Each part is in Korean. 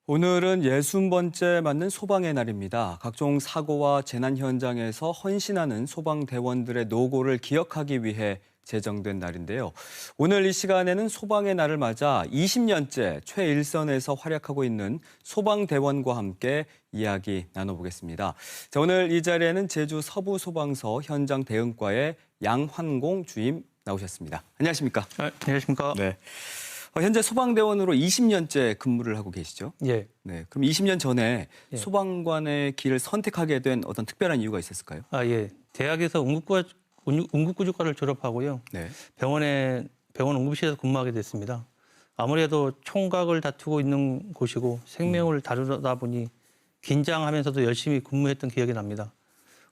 오늘은 60번째 맞는 소방의 날입니다. 각종 사고와 재난 현장에서 헌신하는 소방대원들의 노고를 기억하기 위해 제정된 날인데요. 오늘 이 시간에는 소방의 날을 맞아 20년째 최일선에서 활약하고 있는 소방대원과 함께 이야기 나눠보겠습니다. 자, 오늘 이 자리에는 제주 서부소방서 현장 대응과의 양환공 주임 나오셨습니다. 안녕하십니까? 안녕하십니까? 네. 현재 소방대원으로 20년째 근무를 하고 계시죠? 예. 네. 그럼 20년 전에 예. 소방관의 길을 선택하게 된 어떤 특별한 이유가 있었을까요? 예. 대학에서 응급구조과를 졸업하고요. 네. 병원 응급실에서 근무하게 됐습니다. 아무래도 총각을 다투고 있는 곳이고 생명을 다루다 보니 긴장하면서도 열심히 근무했던 기억이 납니다.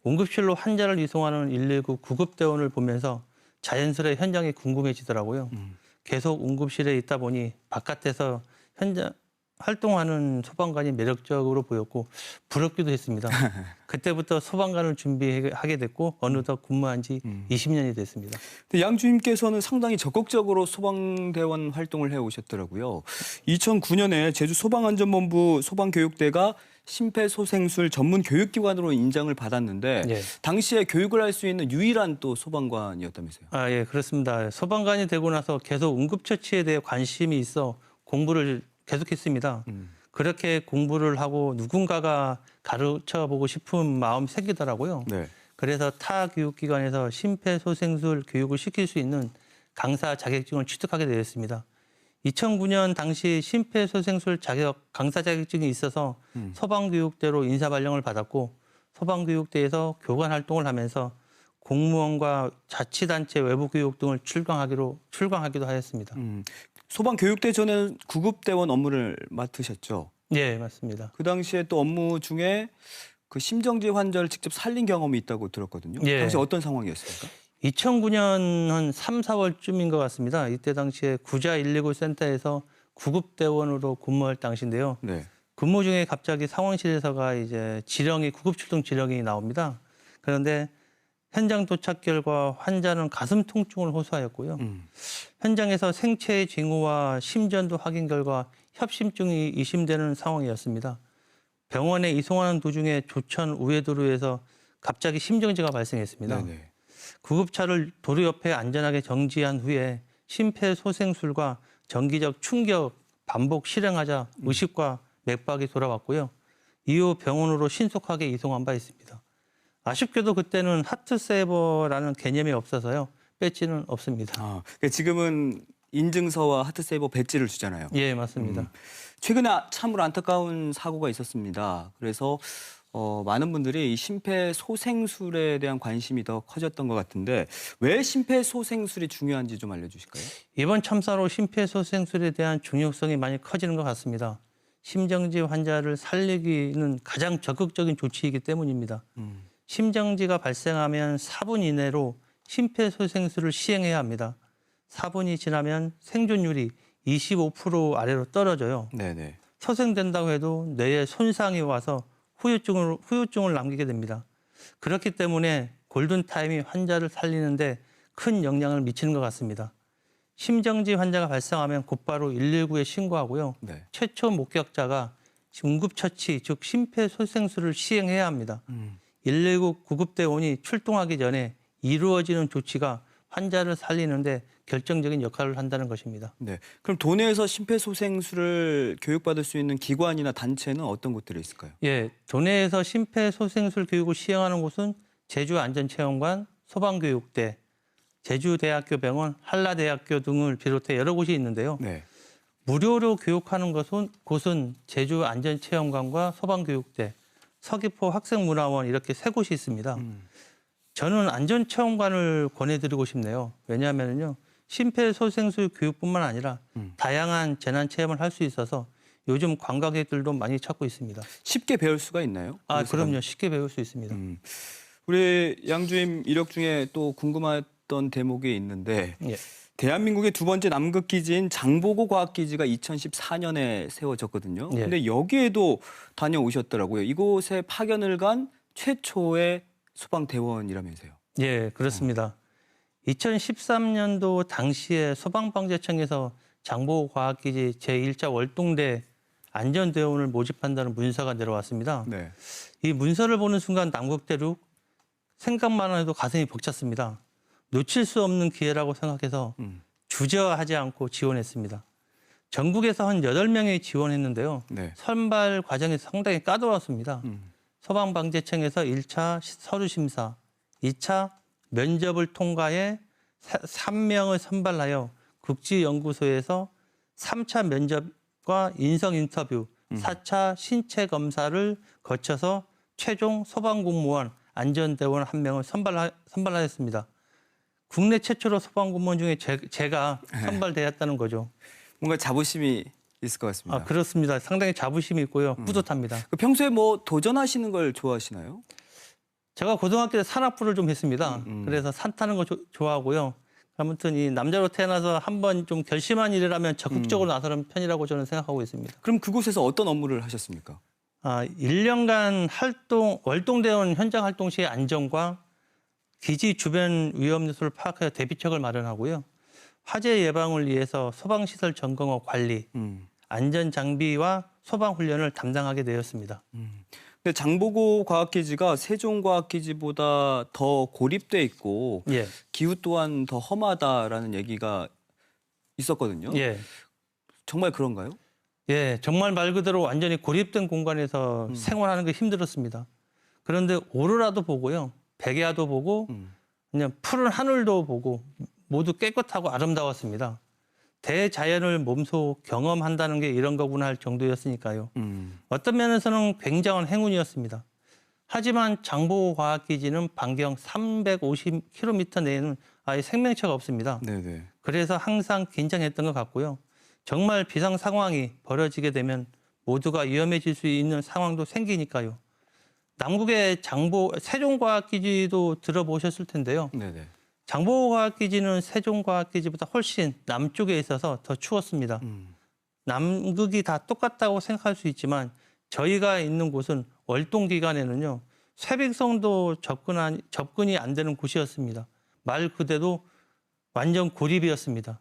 응급실로 환자를 이송하는 119 구급대원을 보면서 자연스레 현장이 궁금해지더라고요. 계속 응급실에 있다 보니 바깥에서 현장 활동하는 소방관이 매력적으로 보였고 부럽기도 했습니다. 그때부터 소방관을 준비하게 됐고 어느덧 근무한 지 20년이 됐습니다. 양 주임께서는 상당히 적극적으로 소방대원 활동을 해오셨더라고요. 2009년에 제주 소방안전본부 소방교육대가 심폐소생술 전문 교육기관으로 인정을 받았는데 예. 당시에 교육을 할 수 있는 유일한 또 소방관이었다면서요? 예, 그렇습니다. 소방관이 되고 나서 계속 응급처치에 대해 관심이 있어 공부를 계속했습니다. 그렇게 공부를 하고 누군가가 가르쳐보고 싶은 마음이 생기더라고요. 네. 그래서 타 교육기관에서 심폐소생술 교육을 시킬 수 있는 강사 자격증을 취득하게 되었습니다. 2009년 당시 심폐소생술 강사 자격증이 있어서 소방교육대로 인사발령을 받았고 소방교육대에서 교관 활동을 하면서 공무원과 자치단체 외부교육 등을 출강하기도 하였습니다. 소방교육대 전에 구급대원 업무를 맡으셨죠? 네, 맞습니다. 그 당시에 또 업무 중에 그 심정지 환자를 직접 살린 경험이 있다고 들었거든요. 예. 당시 어떤 상황이었습니까? 2009년 한 3, 4월쯤인 것 같습니다. 이때 당시에 구자 119 센터에서 구급대원으로 근무할 당시인데요. 네. 근무 중에 갑자기 상황실에서가 이제 구급 출동 지령이 나옵니다. 그런데 현장 도착 결과 환자는 가슴 통증을 호소하였고요. 현장에서 생체의 징후와 심전도 확인 결과 협심증이 의심되는 상황이었습니다. 병원에 이송하는 도중에 조천 우회도로에서 갑자기 심정지가 발생했습니다. 네네. 구급차를 도로 옆에 안전하게 정지한 후에 심폐소생술과 정기적 충격 반복 실행하자 의식과 맥박이 돌아왔고요. 이후 병원으로 신속하게 이송한 바 있습니다. 아쉽게도 그때는 하트세이버라는 개념이 없어서요. 배지는 없습니다. 지금은 인증서와 하트세이버 배지를 주잖아요. 예, 맞습니다. 최근에 참으로 안타까운 사고가 있었습니다. 그래서 많은 분들이 이 심폐소생술에 대한 관심이 더 커졌던 것 같은데 왜 심폐소생술이 중요한지 좀 알려주실까요? 이번 참사로 심폐소생술에 대한 중요성이 많이 커지는 것 같습니다. 심정지 환자를 살리기는 가장 적극적인 조치이기 때문입니다. 심정지가 발생하면 4분 이내로 심폐소생술을 시행해야 합니다. 4분이 지나면 생존율이 25% 아래로 떨어져요. 네네. 소생된다고 해도 뇌에 손상이 와서 후유증을 남기게 됩니다. 그렇기 때문에 골든타임이 환자를 살리는데 큰 영향을 미치는 것 같습니다. 심정지 환자가 발생하면 곧바로 119에 신고하고요. 네. 최초 목격자가 응급처치, 즉 심폐소생술을 시행해야 합니다. 119 구급대원이 출동하기 전에 이루어지는 조치가 환자를 살리는데 결정적인 역할을 한다는 것입니다. 네. 그럼 도내에서 심폐소생술을 교육받을 수 있는 기관이나 단체는 어떤 곳들이 있을까요? 예, 도내에서 심폐소생술 교육을 시행하는 곳은 제주안전체험관, 소방교육대, 제주대학교 병원, 한라대학교 등을 비롯해 여러 곳이 있는데요. 네. 무료로 교육하는 곳은 제주안전체험관과 소방교육대, 서귀포 학생문화원 이렇게 세 곳이 있습니다. 저는 안전체험관을 권해드리고 싶네요. 왜냐하면요, 심폐소생술 교육뿐만 아니라 다양한 재난체험을 할 수 있어서 요즘 관광객들도 많이 찾고 있습니다. 쉽게 배울 수가 있나요? 그럼요. 쉽게 배울 수 있습니다. 우리 양 주임 이력 중에 또 궁금했던 대목이 있는데 예. 대한민국의 두 번째 남극기지인 장보고 과학기지가 2014년에 세워졌거든요. 예. 근데 여기에도 다녀오셨더라고요. 이곳에 파견을 간 최초의 소방대원이라면서요. 예, 그렇습니다. 2013년도 당시에 소방방재청에서 장보고 과학기지 제1차 월동대 안전대원을 모집한다는 문서가 내려왔습니다. 네. 이 문서를 보는 순간 남극대륙 생각만 해도 가슴이 벅찼습니다. 놓칠 수 없는 기회라고 생각해서 주저하지 않고 지원했습니다. 전국에서 한 8명이 지원했는데요. 네. 선발 과정이 상당히 까다로웠습니다. 소방방재청에서 1차 서류 심사, 2차 면접을 통과해 3명을 선발하여 국지연구소에서 3차 면접과 인성 인터뷰, 4차 신체 검사를 거쳐서 최종 소방공무원 안전대원 1명을 선발하였습니다. 국내 최초로 소방공무원 중에 제가 선발되었다는 거죠. 뭔가 자부심이 있을 것 같습니다. 아, 그렇습니다. 상당히 자부심이 있고요. 뿌듯합니다. 평소에 뭐 도전하시는 걸 좋아하시나요? 제가 고등학교 때 산악부를 좀 했습니다. 그래서 산 타는 거 좋아하고요. 아무튼 이 남자로 태어나서 한번 좀 결심한 일이라면 적극적으로 나서는 편이라고 저는 생각하고 있습니다. 그럼 그곳에서 어떤 업무를 하셨습니까? 1년간 월동대원 현장 활동 시의 안전과 기지 주변 위험 요소를 파악하여 대비책을 마련하고요. 화재 예방을 위해서 소방시설 점검과 관리, 안전 장비와 소방 훈련을 담당하게 되었습니다. 근데 장보고 과학기지가 세종과학기지보다 더 고립돼 있고 예. 기후 또한 더 험하다라는 얘기가 있었거든요. 예. 정말 그런가요? 예, 정말 말 그대로 완전히 고립된 공간에서 생활하는 게 힘들었습니다. 그런데 오로라도 보고요. 백야도 보고 그냥 푸른 하늘도 보고 모두 깨끗하고 아름다웠습니다. 대자연을 몸소 경험한다는 게 이런 거구나 할 정도였으니까요. 어떤 면에서는 굉장한 행운이었습니다. 하지만 장보고과학기지는 반경 350km 내에는 아예 생명체가 없습니다. 네네. 그래서 항상 긴장했던 것 같고요. 정말 비상 상황이 벌어지게 되면 모두가 위험해질 수 있는 상황도 생기니까요. 남국의 세종과학기지도 들어보셨을 텐데요. 네네. 장보고과학기지는 세종과학기지보다 훨씬 남쪽에 있어서 더 추웠습니다. 남극이 다 똑같다고 생각할 수 있지만 저희가 있는 곳은 월동 기간에는요. sve빙성도 접근이 안 되는 곳이었습니다. 말 그대로 완전 고립이었습니다.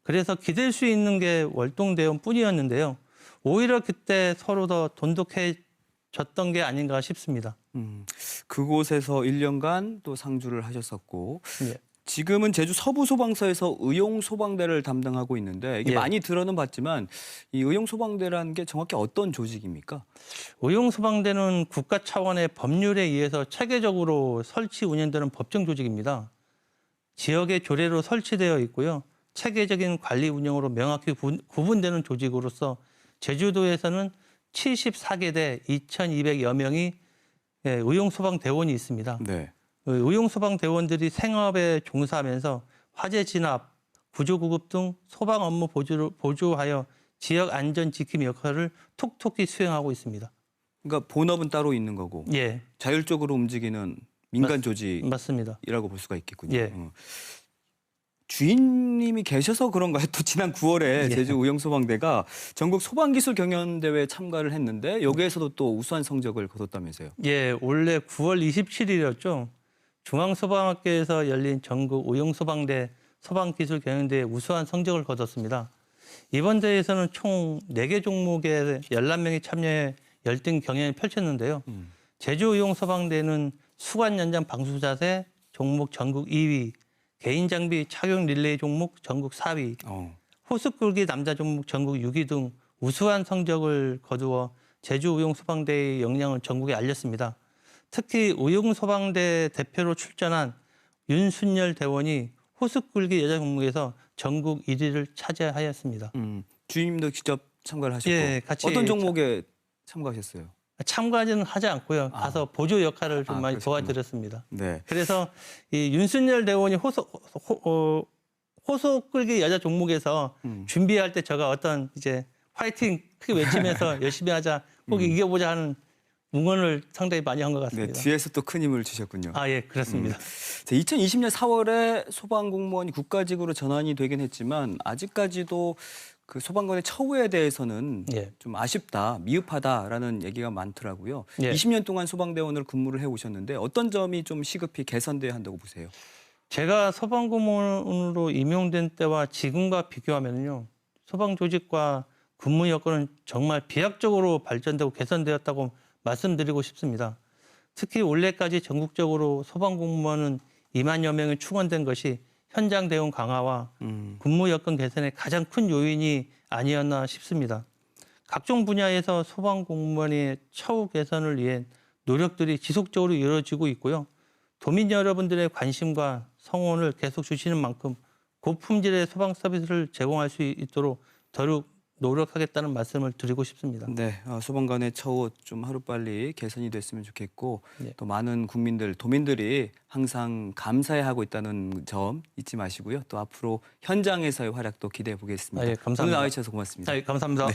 그래서 기댈 수 있는 게 월동대원뿐이었는데요. 오히려 그때 서로 더 돈독해졌던 게 아닌가 싶습니다. 그곳에서 1년간 또 상주를 하셨었고 예. 지금은 제주 서부소방서에서 의용소방대를 담당하고 있는데 이게 예. 많이 들어는 봤지만 이 의용소방대라는 게 정확히 어떤 조직입니까? 의용소방대는 국가 차원의 법률에 의해서 체계적으로 설치 운영되는 법정 조직입니다. 지역의 조례로 설치되어 있고요. 체계적인 관리 운영으로 명확히 구분되는 조직으로서 제주도에서는 74개대 2,200여 명이 의용소방대원이 있습니다. 네. 의용소방대원들이 생업에 종사하면서 화재 진압, 구조구급 등 소방 업무 보조하여 지역 안전 지킴 역할을 톡톡히 수행하고 있습니다. 그러니까 본업은 따로 있는 거고 예, 자율적으로 움직이는 민간 조직이라고 맞습니다. 볼 수가 있겠군요. 예. 주인님이 계셔서 그런가요? 또 지난 9월에 예. 제주 의용소방대가 전국 소방기술 경연대회에 참가를 했는데 여기에서도 또 우수한 성적을 거뒀다면서요? 예, 원래 9월 27일이었죠. 중앙소방학교에서 열린 전국 의용소방대 소방기술경연대회 우수한 성적을 거뒀습니다. 이번 대회에서는 총 4개 종목에 11명이 참여해 열띤 경연을 펼쳤는데요. 제주의용소방대는 수관연장 방수자세 종목 전국 2위, 개인장비 착용 릴레이 종목 전국 4위, 호수 끌기 남자 종목 전국 6위 등 우수한 성적을 거두어 제주의용소방대의 역량을 전국에 알렸습니다. 특히 의용소방대 대표로 출전한 윤순열 대원이 호수 끌기 여자 종목에서 전국 1위를 차지하였습니다. 주임도 직접 참가를 하셨고 예, 같이 어떤 종목에 참가하셨어요? 참가는 하지 않고요. 가서 보조 역할을 좀 많이 그러셨구나. 도와드렸습니다. 네. 그래서 이 윤순열 대원이 호수 끌기 여자 종목에서 준비할 때 제가 어떤 이제 화이팅 크게 외치면서 열심히 하자, 꼭 이겨보자 하는 응원을 상당히 많이 한 것 네, 같습니다. 뒤에서 또 큰 힘을 주셨군요. 아, 예, 그렇습니다. 2020년 4월에 소방공무원이 국가직으로 전환이 되긴 했지만 아직까지도 그 소방관의 처우에 대해서는 예. 좀 아쉽다, 미흡하다라는 얘기가 많더라고요. 예. 20년 동안 소방대원으로 근무를 해오셨는데 어떤 점이 좀 시급히 개선돼야 한다고 보세요? 제가 소방공무원으로 임용된 때와 지금과 비교하면요. 소방 조직과 근무 여건은 정말 비약적으로 발전되고 개선되었다고 말씀드리고 싶습니다. 특히 올해까지 전국적으로 소방공무원은 2만여 명이 충원된 것이 현장 대응 강화와 근무 여건 개선의 가장 큰 요인이 아니었나 싶습니다. 각종 분야에서 소방공무원의 처우 개선을 위해 노력들이 지속적으로 이루어지고 있고요. 도민 여러분들의 관심과 성원을 계속 주시는 만큼 고품질의 소방 서비스를 제공할 수 있도록 더욱 노력하겠다는 말씀을 드리고 싶습니다. 네, 소방관의 처우 좀 하루빨리 개선이 됐으면 좋겠고 네. 또 많은 국민들, 도민들이 항상 감사해하고 있다는 점 잊지 마시고요. 또 앞으로 현장에서의 활약도 기대해 보겠습니다. 예, 감사합니다. 오늘 나와주셔서 고맙습니다. 감사합니다. 네.